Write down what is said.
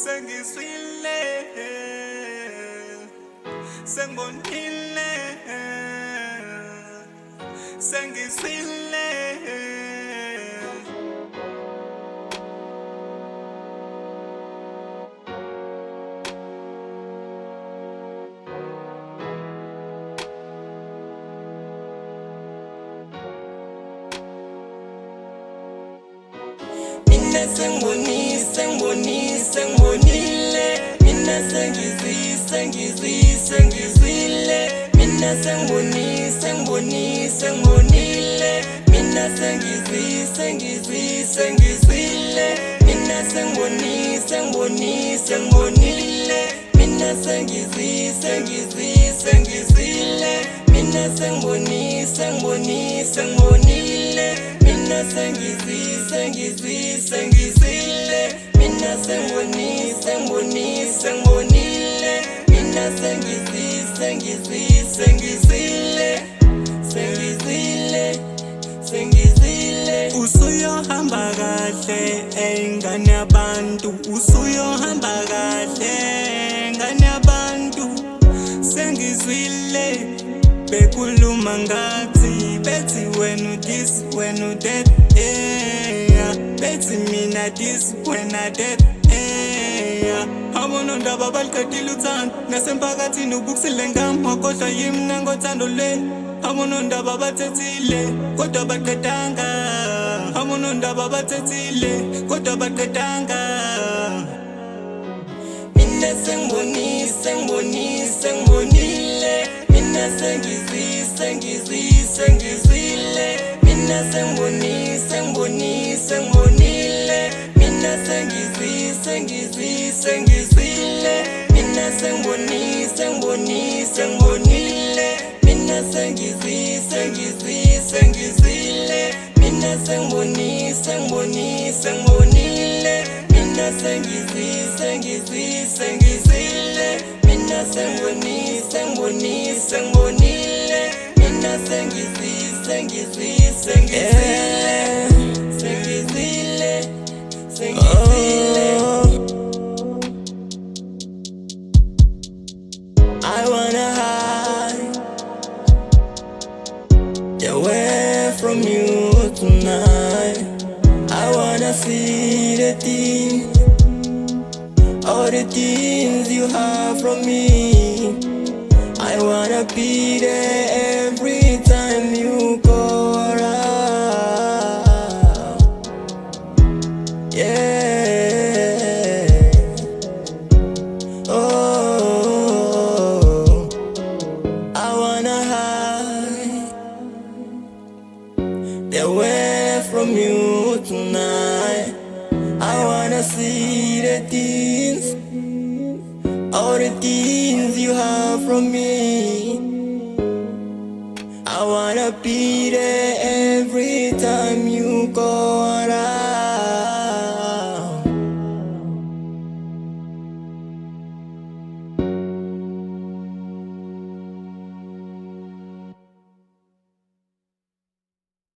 Sengizwile, sengibonile, sengizwile. Mina sengibonile, mina sengizwile, mina sengibonile, mina sengizwile, mina sengibonile, mina sengizwile, mina sengibonile, mina sengizwile, mina sengibonile, mina sengizwile. Usuyohamba kahle engane yabantu, usuyohamba kahle engane yabantu. Sengizwile bekhuluma ngathi, bethi wena this, wena that, bethi mina this, wena that, abona ndaba baliqedile uthando, nasemphakathini ubukisile ngami, wakhohlwa yimi nangothando le. Abona ndaba bathethile kodwa baqedanga, abona ndaba bathethile kodwa baqedanga. Mina sengibonile, mina sengizwile, mina sengibonile, mina sengizwile, mina sengibonile, mina sengizwile, mina sengibonile, mina sengizwile, mina sengibonile, mina sengizwile. I wanna hide away from you tonight. I wanna see the things, all the things you have from me. I wanna be there every time you go around. Yeah. Oh, I wanna hide away from you tonight. I wanna see the things, all the things you have from me. I wanna be there every time you go